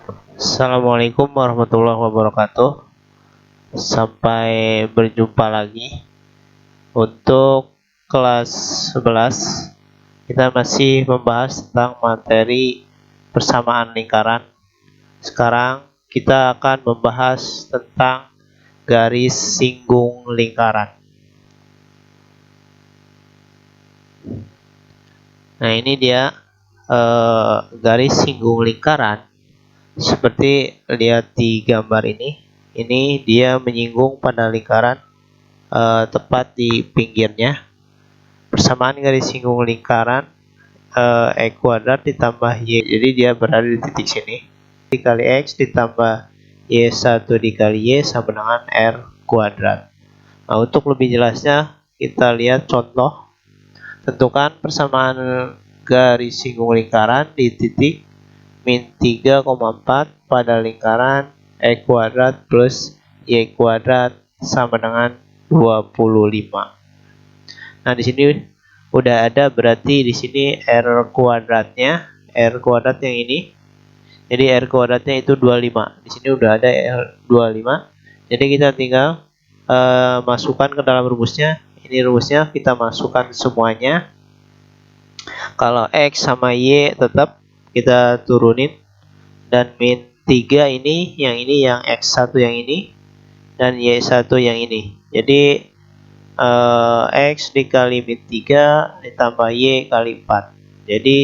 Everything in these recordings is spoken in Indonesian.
Assalamualaikum warahmatullahi wabarakatuh. Sampai berjumpa lagi untuk kelas 11. Kita masih membahas tentang materi persamaan lingkaran. Sekarang kita akan membahas tentang garis singgung lingkaran. Nah, ini dia garis singgung lingkaran. Seperti lihat di gambar ini dia menyinggung pada lingkaran tepat di pinggirnya. Persamaan garis singgung lingkaran E kuadrat ditambah Y, jadi dia berada di titik sini, dikali X ditambah Y1 dikali Y sama dengan R kuadrat. Nah, untuk lebih jelasnya kita lihat contoh. Tentukan persamaan garis singgung lingkaran di titik min 3,4 pada lingkaran E kuadrat plus Y kuadrat sama dengan 25. Nah, di sini udah ada, berarti di sini R kuadratnya yang ini. Jadi R kuadratnya itu 25. Di sini udah ada R 25. Jadi kita tinggal masukkan ke dalam rumusnya. Ini rumusnya kita masukkan semuanya. Kalau X sama Y tetap kita turunin, dan min 3 ini yang X1 yang ini, dan Y1 yang ini. Jadi X dikali min 3 ditambah Y kali 4. Jadi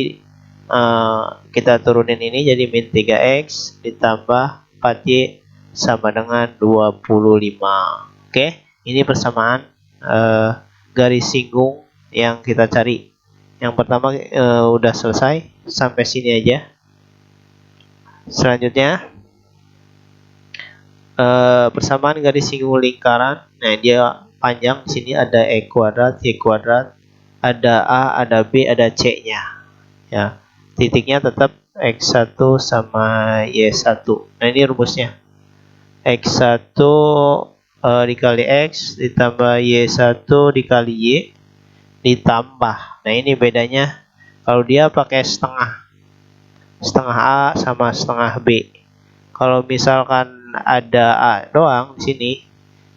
kita turunin ini jadi min 3X ditambah 4Y sama dengan 25. Oke, ini persamaan garis singgung yang kita cari. Yang pertama udah selesai, sampai sini aja. Selanjutnya persamaan garis singgung lingkaran. Nah, dia panjang. Di sini ada E kuadrat, Y kuadrat, ada A, ada B, ada C-nya. Ya, titiknya tetap X1 sama Y1. Nah, ini rumusnya. X1 dikali X ditambah Y1 dikali Y ditambah. Nah, ini bedanya kalau dia pakai setengah A sama setengah B. Kalau misalkan ada A doang di sini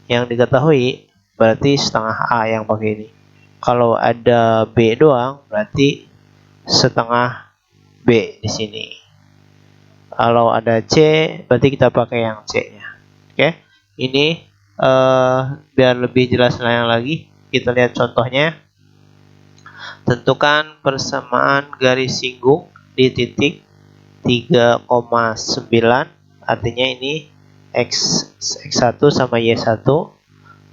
yang diketahui, berarti setengah A yang pakai ini. Kalau ada B doang, berarti setengah B di sini. Kalau ada C, berarti kita pakai yang C-nya. Oke, ini biar lebih jelas lagi, kita lihat contohnya. Tentukan persamaan garis singgung di titik 3,9, artinya ini X1 sama Y1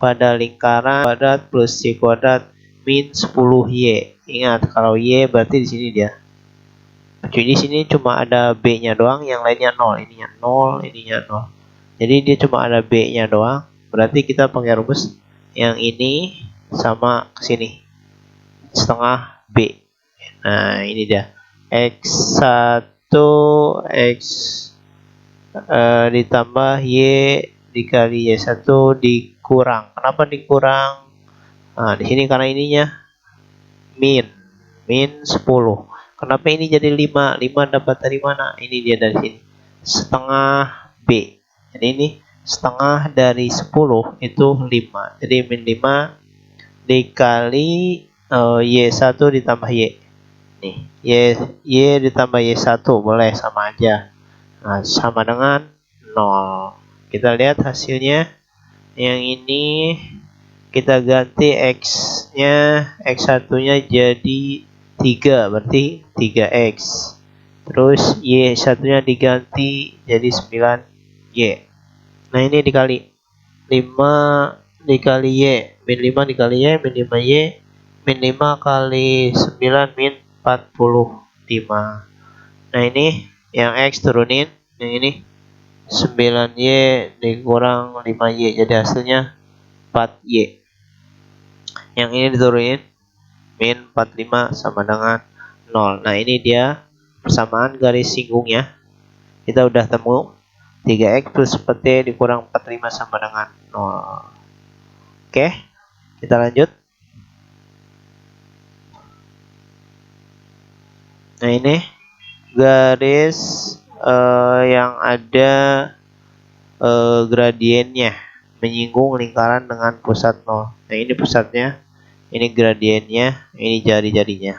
pada lingkaran kuadrat plus Y kuadrat min 10Y. Ingat, kalau Y berarti di sini dia. Jadi di sini cuma ada B-nya doang, yang lainnya 0. Ininya 0, ininya 0. Jadi dia cuma ada B-nya doang. Berarti kita pakai rumus yang ini sama ke sini. Setengah B. Nah, ini dia. X1 X ditambah Y dikali Y1 dikurang. Kenapa dikurang? Nah, di sini karena ininya min 10. Kenapa ini jadi 5? 5 dapat dari mana? Ini dia dari sini. Setengah B. Jadi ini setengah dari 10 itu 5. Jadi min 5 dikali Y1 ditambah Y. Nih, Y ditambah Y1 boleh sama aja. Nah, sama dengan 0. Kita lihat hasilnya. Yang ini kita ganti X-nya, X1-nya jadi 3, berarti 3X. Terus Y1-nya diganti jadi 9Y. Nah, ini dikali 5 dikali Y, min 5 dikali Y, min 5Y, min 5 kali 9 min 45. Nah, ini yang X turunin, yang ini 9Y dikurang 5Y, jadi hasilnya 4Y. Yang ini diturunin, min 45 sama dengan 0. Nah, ini dia persamaan garis singgungnya. Kita udah temu 3X plus 4Y dikurang 45 sama dengan 0. Oke, kita lanjut. Nah, ini garis yang ada gradiennya menyinggung lingkaran dengan pusat 0. Nah, ini pusatnya, ini gradiennya, ini jari-jarinya.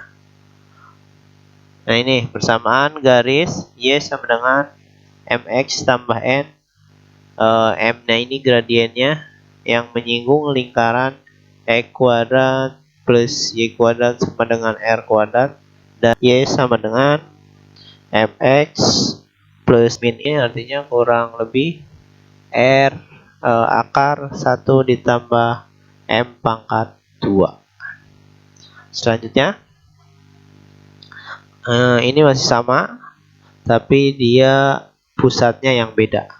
Nah, ini persamaan garis Y sama dengan mx tambah n. M-nya ini gradiennya yang menyinggung lingkaran E kuadrat plus Y kuadrat sama dengan R kuadrat, dan Y sama dengan mx plus min, ini artinya kurang lebih R akar 1 ditambah M pangkat 2. Selanjutnya ini masih sama, tapi dia pusatnya yang beda.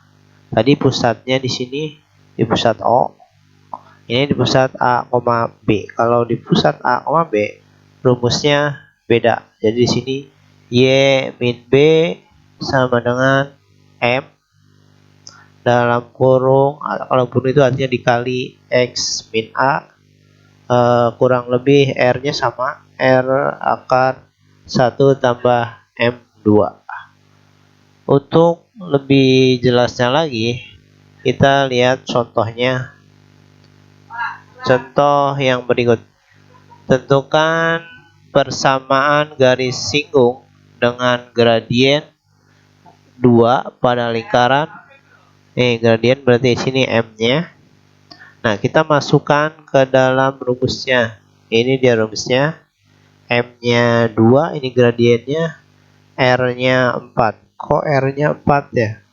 Tadi pusatnya di sini di pusat O, ini di pusat A, B. Kalau di pusat A, B, rumusnya beda. Jadi di sini Y min B sama dengan M dalam kurung, kalau kurung itu artinya dikali X min A, kurang lebih R-nya sama, R akar 1 tambah M2. Untuk lebih jelasnya lagi, kita lihat contohnya. Contoh yang berikut. Tentukan persamaan garis singgung dengan gradien 2 pada lingkaran. Gradien berarti di sini M-nya. Nah, kita masukkan ke dalam rumusnya. Ini dia rumusnya. M-nya 2, ini gradiennya. R-nya 4. Kok R-nya 4 ya?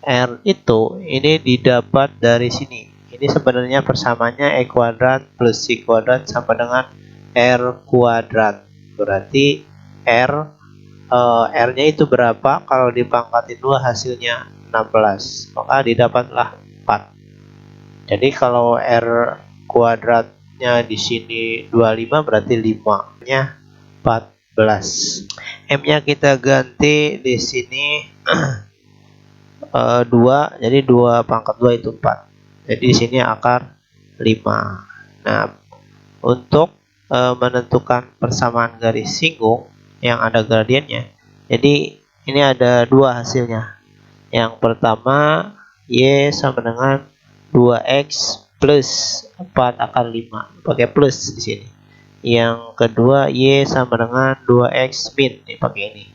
R itu ini didapat dari sini. Ini sebenarnya persamaannya E kuadrat plus Y kuadrat sama dengan R kuadrat. Berarti R-nya itu berapa? Kalau dipangkatin 2 hasilnya 16. Maka didapatlah 4. Jadi kalau R kuadratnya di sini 25, berarti 5-nya 14. M-nya kita ganti di sini 2, jadi 2 pangkat 2 itu 4. Jadi di sini akar 5. Nah, untuk menentukan persamaan garis singgung yang ada gradiennya, jadi ini ada 2 hasilnya. Yang pertama Y sama dengan 2x plus 4 akar 5, pakai plus di sini. Yang kedua Y sama dengan 2x min, ini pakai ini.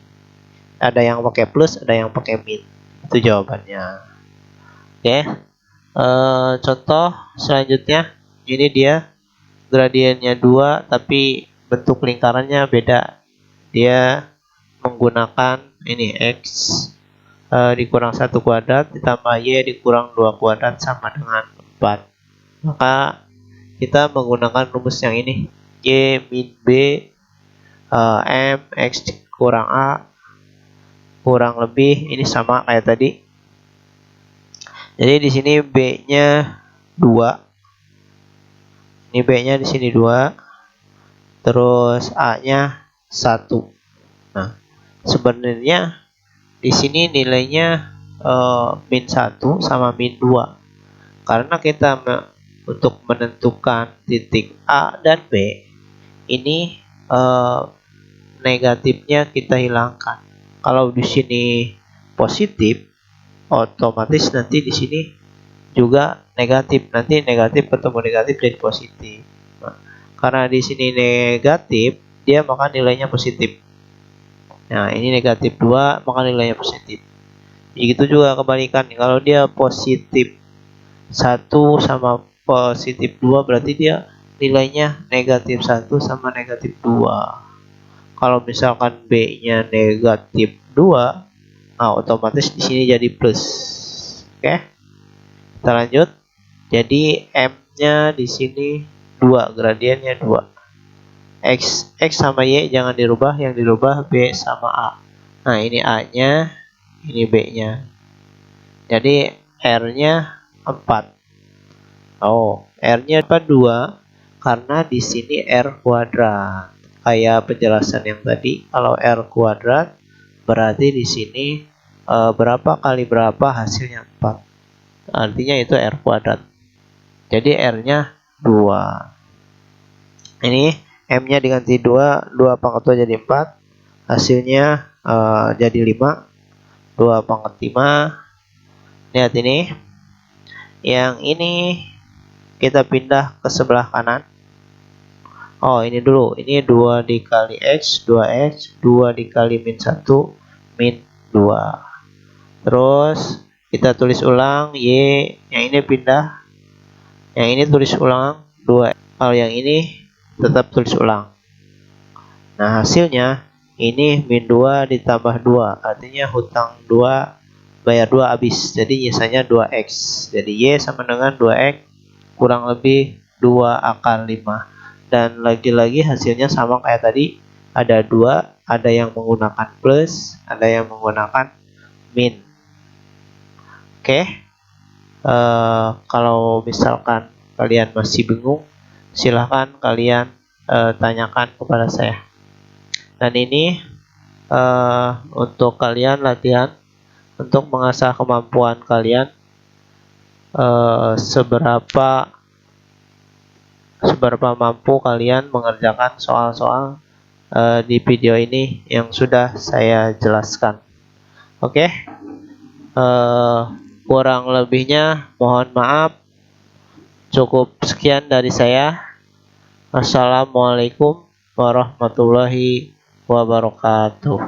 Ada yang pakai plus, ada yang pakai min. Itu jawabannya. Oke. Contoh selanjutnya, ini dia gradiennya 2 tapi bentuk lingkarannya beda. Dia menggunakan ini X dikurang 1 kuadrat ditambah Y dikurang 2 kuadrat sama dengan 4. Maka kita menggunakan rumus yang ini. Y min B M X kurang A, kurang lebih ini sama kayak tadi. Jadi di sini B-nya 2. Ini B-nya di sini 2. Terus A-nya 1. Nah, sebenarnya di sini nilainya min 1 sama min 2. Karena kita untuk menentukan titik A dan B, ini negatifnya kita hilangkan. Kalau di sini positif, otomatis nanti di sini juga negatif. Nanti negatif ketemu negatif jadi positif. Nah, karena di sini negatif, dia maka nilainya positif. Nah, ini negatif 2, maka nilainya positif. Begitu juga kebalikan. Kalau dia positif 1 sama positif 2, berarti dia nilainya negatif 1 sama negatif 2. Kalau misalkan B-nya negatif 2, nah otomatis di sini jadi plus. Oke. Kita lanjut. Jadi M-nya di sini 2, gradiennya 2. X sama Y jangan dirubah, yang dirubah B sama A. Nah, ini A-nya, ini B-nya. Jadi R-nya 4. Oh, R-nya 2 karena di sini R kuadrat. Kayak penjelasan yang tadi, kalau R kuadrat berarti di sini berapa kali berapa hasilnya 4. Artinya itu R kuadrat. Jadi R-nya 2. Ini M-nya diganti 2, 2 pangkat 2 jadi 4. Hasilnya jadi 5. 2/5. Lihat ini. Yang ini kita pindah ke sebelah kanan. Oh, ini dulu. Ini 2 dikali X, 2X, 2 dikali min 1, min 2. Terus kita tulis ulang Y, yang ini pindah. Yang ini tulis ulang 2. Kalau yang ini tetap tulis ulang. Nah, hasilnya ini min 2 ditambah 2. Artinya hutang 2 bayar 2 habis. Jadi nyisanya 2X. Jadi Y sama dengan 2X kurang lebih 2/5. Dan lagi-lagi hasilnya sama kayak tadi. Ada 2, ada yang menggunakan plus, ada yang menggunakan min. Oke. Kalau misalkan kalian masih bingung, silahkan kalian tanyakan kepada saya. Dan ini untuk kalian latihan untuk mengasah kemampuan kalian seberapa mampu kalian mengerjakan soal-soal di video ini yang sudah saya jelaskan. Oke. Kurang lebihnya mohon maaf. Cukup sekian dari saya. Assalamualaikum warahmatullahi wabarakatuh.